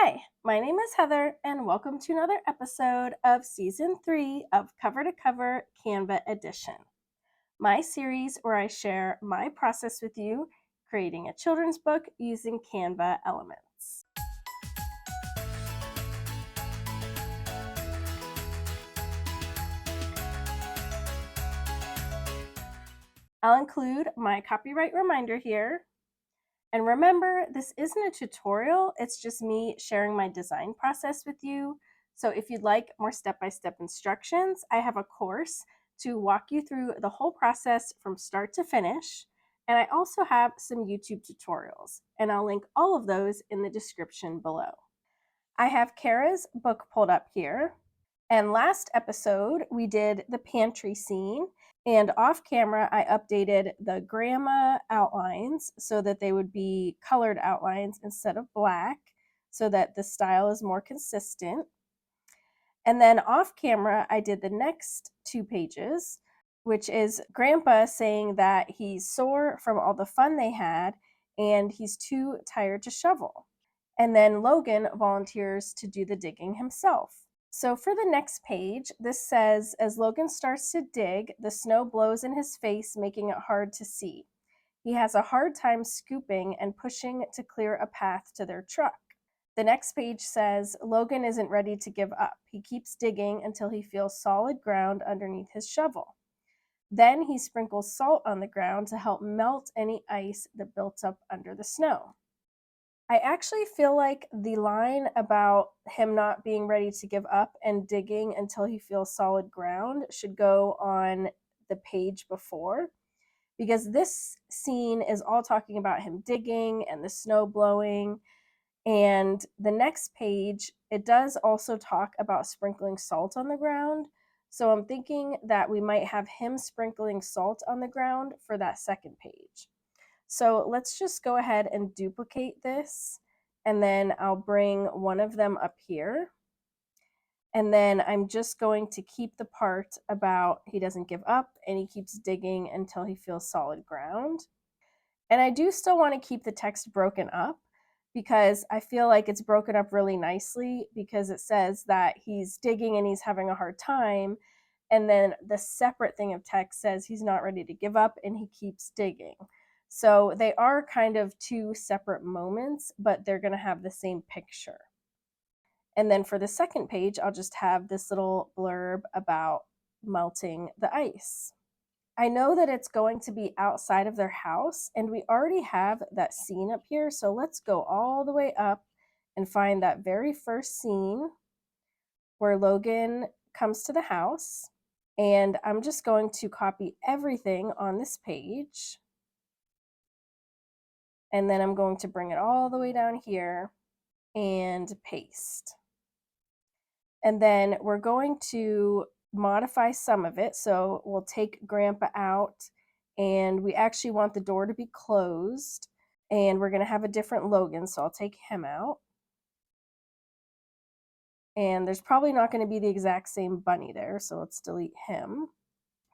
Hi, my name is Heather, and welcome to another episode of Season 3 of Cover to Cover Canva Edition, my series where I share my process with you creating a children's book using Canva elements. I'll include my copyright reminder here. And remember, this isn't a tutorial, it's just me sharing my design process with you. So if you'd like more step-by-step instructions, I have a course to walk you through the whole process from start to finish. And I also have some YouTube tutorials, and I'll link all of those in the description below. I have Kara's book pulled up here. And last episode, we did the pantry scene. And off camera, I updated the grandma outlines so that they would be colored outlines instead of black, so that the style is more consistent. And then off camera, I did the next 2 pages, which is Grandpa saying that he's sore from all the fun they had and he's too tired to shovel. And then Logan volunteers to do the digging himself. So for the next page, this says, as Logan starts to dig, the snow blows in his face, making it hard to see. He has a hard time scooping and pushing to clear a path to their truck. The next page says, Logan isn't ready to give up. He keeps digging until he feels solid ground underneath his shovel. Then he sprinkles salt on the ground to help melt any ice that built up under the snow. I actually feel like the line about him not being ready to give up and digging until he feels solid ground should go on the page before, because this scene is all talking about him digging and the snow blowing. And the next page, it does also talk about sprinkling salt on the ground. So I'm thinking that we might have him sprinkling salt on the ground for that second page. So let's just go ahead and duplicate this, and then I'll bring one of them up here. And then I'm just going to keep the part about he doesn't give up and he keeps digging until he feels solid ground. And I do still want to keep the text broken up because I feel like it's broken up really nicely, because it says that he's digging and he's having a hard time. And then the separate thing of text says he's not ready to give up and he keeps digging. So they are kind of 2 separate moments, but they're going to have the same picture. And then for the second page, I'll just have this little blurb about melting the ice. I know that it's going to be outside of their house, and we already have that scene up here. So let's go all the way up and find that very first scene where Logan comes to the house. And I'm just going to copy everything on this page. And then I'm going to bring it all the way down here and paste. And then we're going to modify some of it. So we'll take Grandpa out, and we actually want the door to be closed, and we're going to have a different Logan. So I'll take him out. And there's probably not going to be the exact same bunny there. So let's delete him.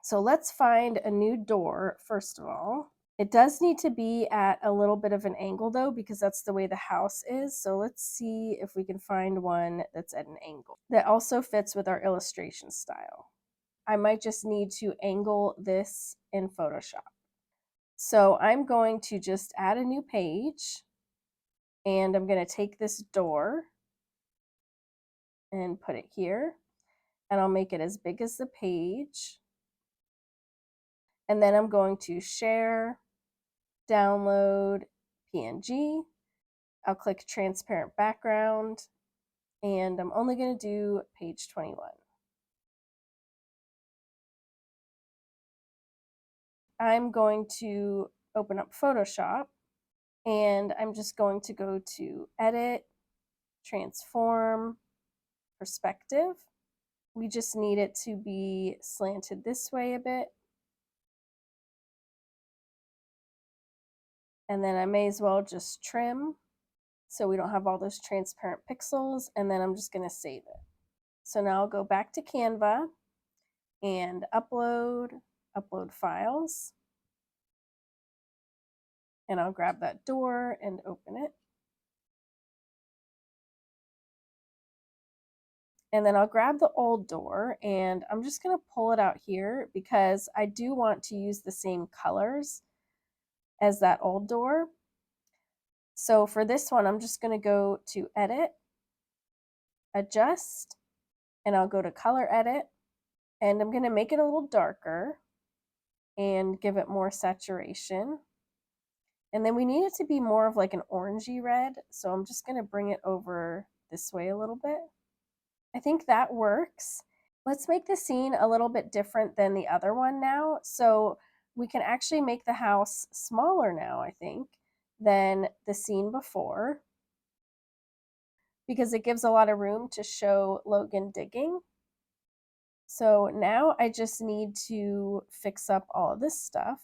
So let's find a new door first of all. It does need to be at a little bit of an angle though, because that's the way the house is. So let's see if we can find one that's at an angle that also fits with our illustration style. I might just need to angle this in Photoshop. So I'm going to just add a new page, and I'm going to take this door and put it here, and I'll make it as big as the page. And then I'm going to share, download PNG. I'll click transparent background, and I'm only going to do page 21. I'm going to open up Photoshop, and I'm just going to go to Edit, Transform, Perspective. We just need it to be slanted this way a bit. And then I may as well just trim so we don't have all those transparent pixels, and then I'm just going to save it. So now I'll go back to Canva and upload files. And I'll grab that door and open it. And then I'll grab the old door and I'm just going to pull it out here because I do want to use the same colors as that old door. So for this one, I'm just going to go to Edit, Adjust, and I'll go to Color Edit, and I'm going to make it a little darker and give it more saturation. And then we need it to be more of like an orangey red, so I'm just going to bring it over this way a little bit. I think that works. Let's make the scene a little bit different than the other one now. So we can actually make the house smaller now, I think, than the scene before, because it gives a lot of room to show Logan digging. So now I just need to fix up all of this stuff.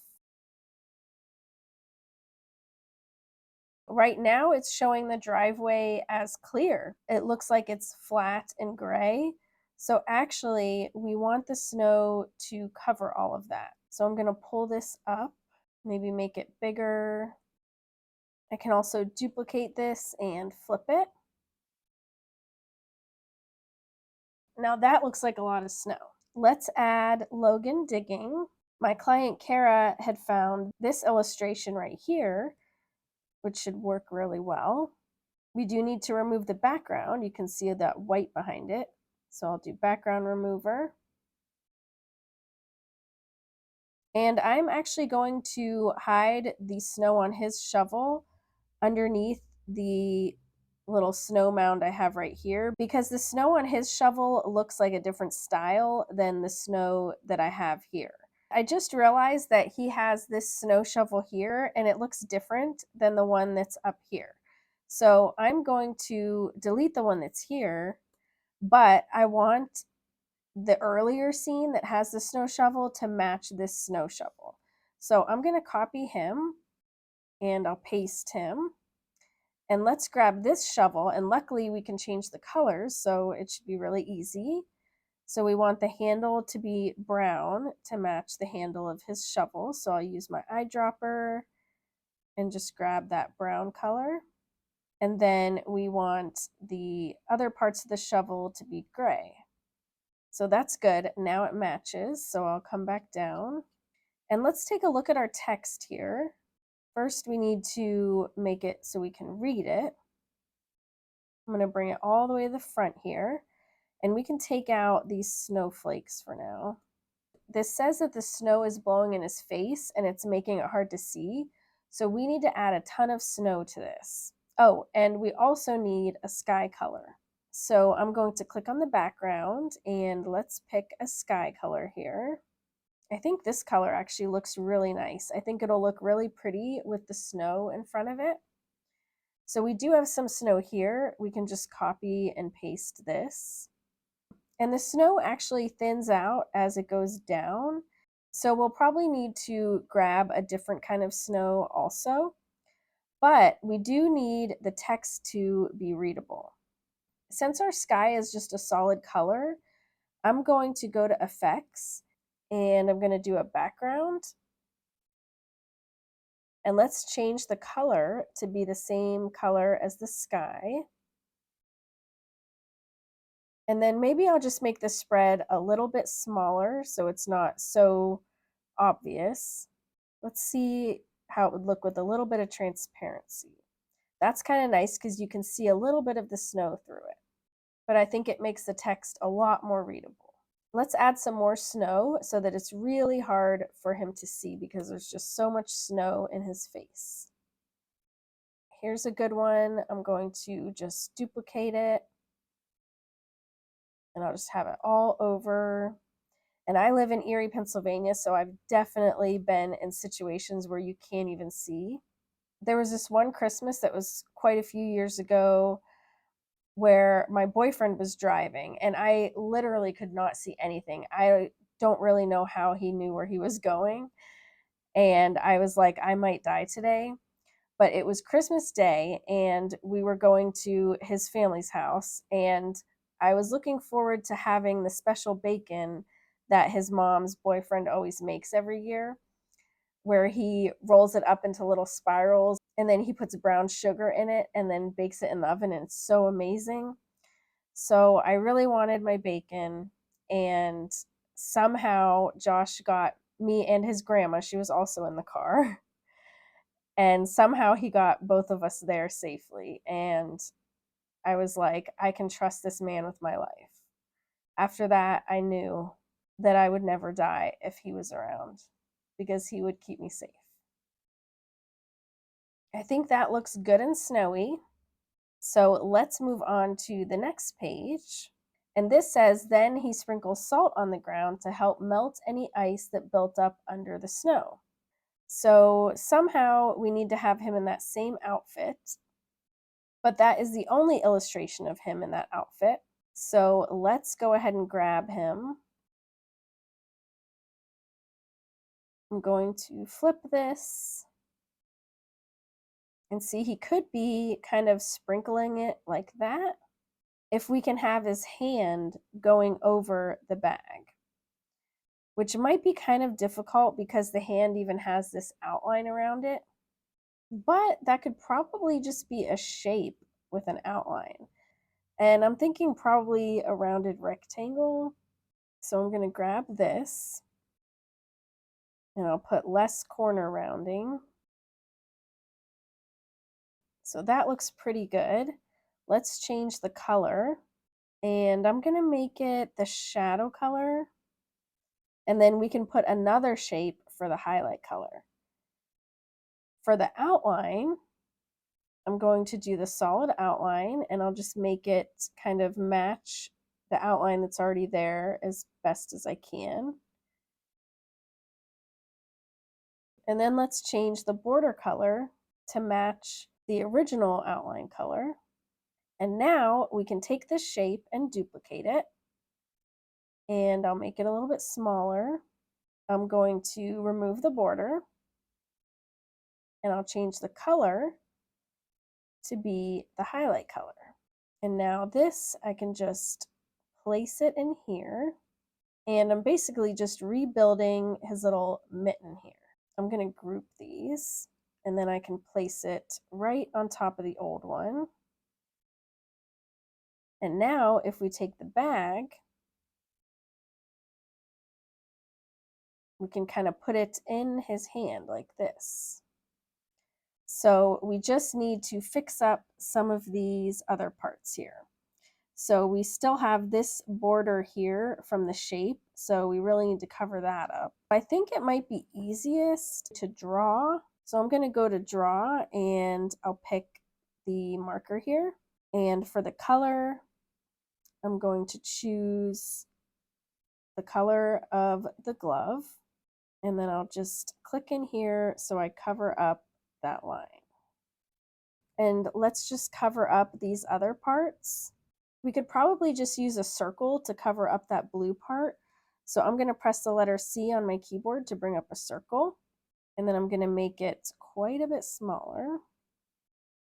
Right now it's showing the driveway as clear. It looks like it's flat and gray. So actually we want the snow to cover all of that. So I'm gonna pull this up, maybe make it bigger. I can also duplicate this and flip it. Now that looks like a lot of snow. Let's add Logan digging. My client Kara had found this illustration right here, which should work really well. We do need to remove the background. You can see that white behind it. So I'll do background remover. And I'm actually going to hide the snow on his shovel underneath the little snow mound I have right here, because the snow on his shovel looks like a different style than the snow that I have here. I just realized that he has this snow shovel here and it looks different than the one that's up here. So I'm going to delete the one that's here, but I want the earlier scene that has the snow shovel to match this snow shovel. So I'm going to copy him and I'll paste him. And let's grab this shovel, and luckily we can change the colors, so it should be really easy. So we want the handle to be brown to match the handle of his shovel. So I'll use my eyedropper and just grab that brown color. And then we want the other parts of the shovel to be gray. So that's good. Now it matches. So I'll come back down. And let's take a look at our text here. First, we need to make it so we can read it. I'm going to bring it all the way to the front here. And we can take out these snowflakes for now. This says that the snow is blowing in his face and it's making it hard to see. So we need to add a ton of snow to this. Oh, and we also need a sky color. So I'm going to click on the background and let's pick a sky color here. I think this color actually looks really nice. I think it'll look really pretty with the snow in front of it. So we do have some snow here. We can just copy and paste this. And the snow actually thins out as it goes down. So we'll probably need to grab a different kind of snow also. But we do need the text to be readable. Since our sky is just a solid color, I'm going to go to Effects and I'm going to do a background. And let's change the color to be the same color as the sky. And then maybe I'll just make the spread a little bit smaller so it's not so obvious. Let's see how it would look with a little bit of transparency. That's kind of nice because you can see a little bit of the snow through it. But I think it makes the text a lot more readable. Let's add some more snow so that it's really hard for him to see because there's just so much snow in his face. Here's a good one. I'm going to just duplicate it. And I'll just have it all over. And I live in Erie, Pennsylvania, so I've definitely been in situations where you can't even see. There was this one Christmas that was quite a few years ago where my boyfriend was driving and I literally could not see anything. I don't really know how he knew where he was going. And I was like, I might die today. But it was Christmas Day and we were going to his family's house. And I was looking forward to having the special bacon that his mom's boyfriend always makes every year, where he rolls it up into little spirals and then he puts brown sugar in it and then bakes it in the oven, and it's so amazing. So I really wanted my bacon, and somehow Josh got me and his grandma, she was also in the car, and somehow he got both of us there safely. And I was like, I can trust this man with my life. After that, I knew that I would never die if he was around because he would keep me safe. I think that looks good and snowy. So let's move on to the next page. And this says, then he sprinkles salt on the ground to help melt any ice that built up under the snow. So somehow we need to have him in that same outfit, but that is the only illustration of him in that outfit. So let's go ahead and grab him. I'm going to flip this and see, he could be kind of sprinkling it like that. If we can have his hand going over the bag, which might be kind of difficult because the hand even has this outline around it, but that could probably just be a shape with an outline. And I'm thinking probably a rounded rectangle. So I'm going to grab this and I'll put less corner rounding. So that looks pretty good. Let's change the color, and I'm going to make it the shadow color. And then we can put another shape for the highlight color. For the outline, I'm going to do the solid outline, and I'll just make it kind of match the outline that's already there as best as I can. And then let's change the border color to match the original outline color. And now we can take this shape and duplicate it. And I'll make it a little bit smaller. I'm going to remove the border, and I'll change the color to be the highlight color. And now this, I can just place it in here. And I'm basically just rebuilding his little mitten here. I'm going to group these, and then I can place it right on top of the old one. And now if we take the bag, we can kind of put it in his hand like this. So we just need to fix up some of these other parts here. So we still have this border here from the shape, so we really need to cover that up. I think it might be easiest to draw. So I'm going to go to draw, and I'll pick the marker here. And for the color, I'm going to choose the color of the glove. And then I'll just click in here so I cover up that line. And let's just cover up these other parts. We could probably just use a circle to cover up that blue part. So I'm going to press the letter C on my keyboard to bring up a circle. And then I'm going to make it quite a bit smaller.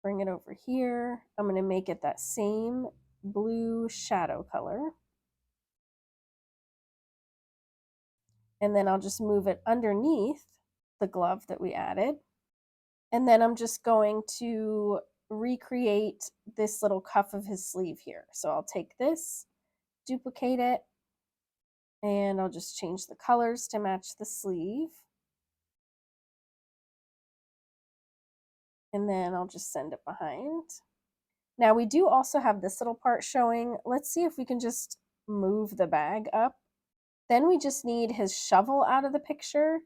Bring it over here. I'm going to make it that same blue shadow color. And then I'll just move it underneath the glove that we added. And then I'm just going to recreate this little cuff of his sleeve here. So I'll take this, duplicate it, and I'll just change the colors to match the sleeve. And then I'll just send it behind. Now we do also have this little part showing. Let's see if we can just move the bag up. Then we just need his shovel out of the picture.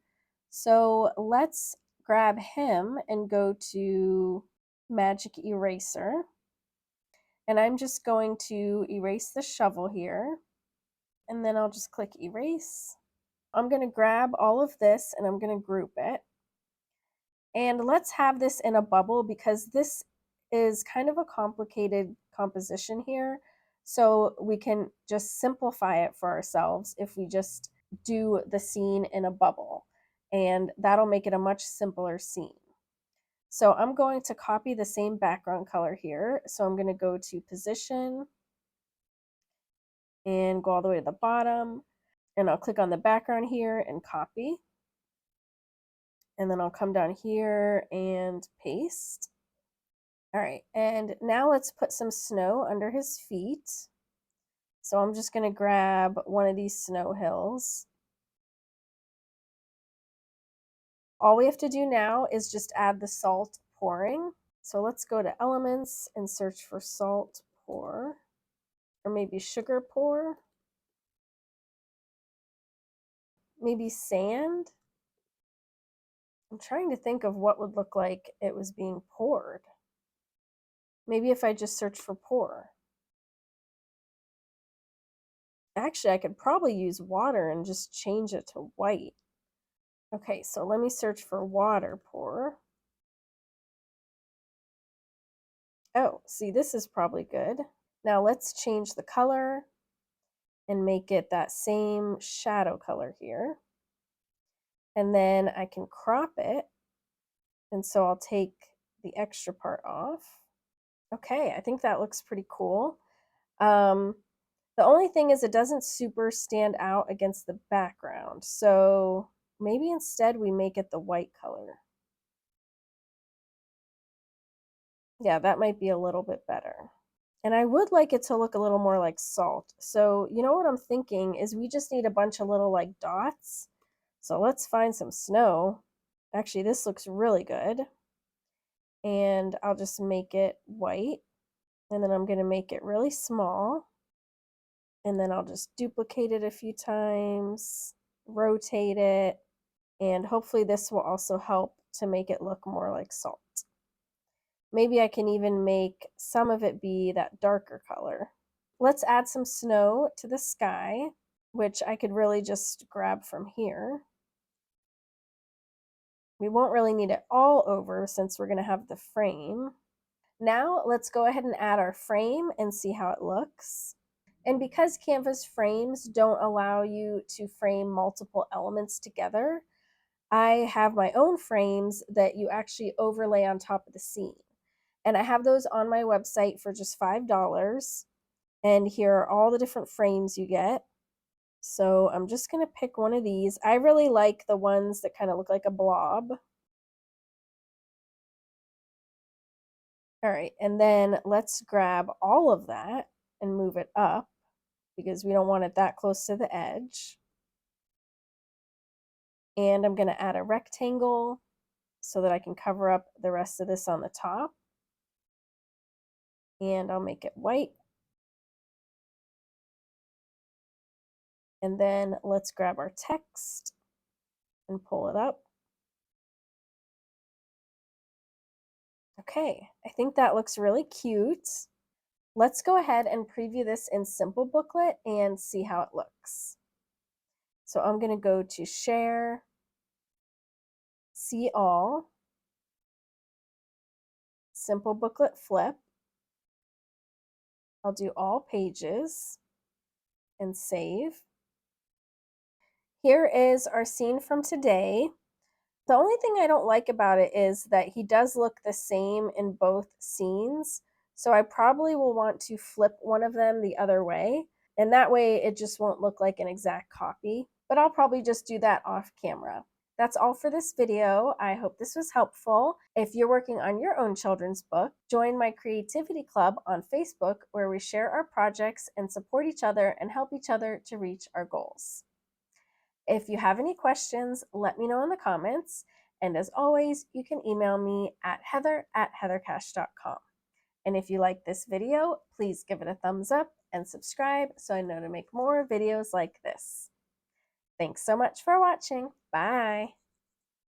So let's grab him and go to Magic Eraser. And I'm just going to erase the shovel here. And then I'll just click erase. I'm going to grab all of this and I'm going to group it. And let's have this in a bubble because this is kind of a complicated composition here. So we can just simplify it for ourselves if we just do the scene in a bubble. And that'll make it a much simpler scene. So I'm going to copy the same background color here. So I'm going to go to Position and go all the way to the bottom. And I'll click on the background here and copy. And then I'll come down here and paste. All right, and now let's put some snow under his feet. So I'm just going to grab one of these snow hills. All we have to do now is just add the salt pouring. So let's go to elements and search for salt pour, or maybe sugar pour, maybe sand. I'm trying to think of what would look like it was being poured. Maybe if I just search for pour. Actually, I could probably use water and just change it to white. Okay, so let me search for water pour. Oh, see, this is probably good. Now let's change the color and make it that same shadow color here. And then I can crop it. And so I'll take the extra part off. Okay, I think that looks pretty cool. The only thing is it doesn't super stand out against the background. So maybe instead we make it the white color. Yeah, that might be a little bit better. And I would like it to look a little more like salt. So you know what I'm thinking is we just need a bunch of little like dots. So let's find some snow. Actually, this looks really good. And I'll just make it white. And then I'm going to make it really small. And then I'll just duplicate it a few times, rotate it, and hopefully this will also help to make it look more like salt. Maybe I can even make some of it be that darker color. Let's add some snow to the sky, which I could really just grab from here. We won't really need it all over since we're going to have the frame. Now let's go ahead and add our frame and see how it looks. And because Canva's frames don't allow you to frame multiple elements together, I have my own frames that you actually overlay on top of the scene. And I have those on my website for just $5. And here are all the different frames you get. So I'm just going to pick one of these. I really like the ones that kind of look like a blob. All right, and then let's grab all of that and move it up because we don't want it that close to the edge. And I'm going to add a rectangle so that I can cover up the rest of this on the top. And I'll make it white. And then let's grab our text and pull it up. Okay, I think that looks really cute. Let's go ahead and preview this in Simplebooklet and see how it looks. So I'm going to go to Share, See All, Simplebooklet Flip. I'll do all pages and save. Here is our scene from today. The only thing I don't like about it is that he does look the same in both scenes. So I probably will want to flip one of them the other way. And that way it just won't look like an exact copy. But I'll probably just do that off camera. That's all for this video. I hope this was helpful. If you're working on your own children's book, join my Creativity Club on Facebook where we share our projects and support each other and help each other to reach our goals. If you have any questions, let me know in the comments. And as always, you can email me at heather@heathercash.com. And if you like this video, please give it a thumbs up and subscribe so I know to make more videos like this. Thanks so much for watching. Bye.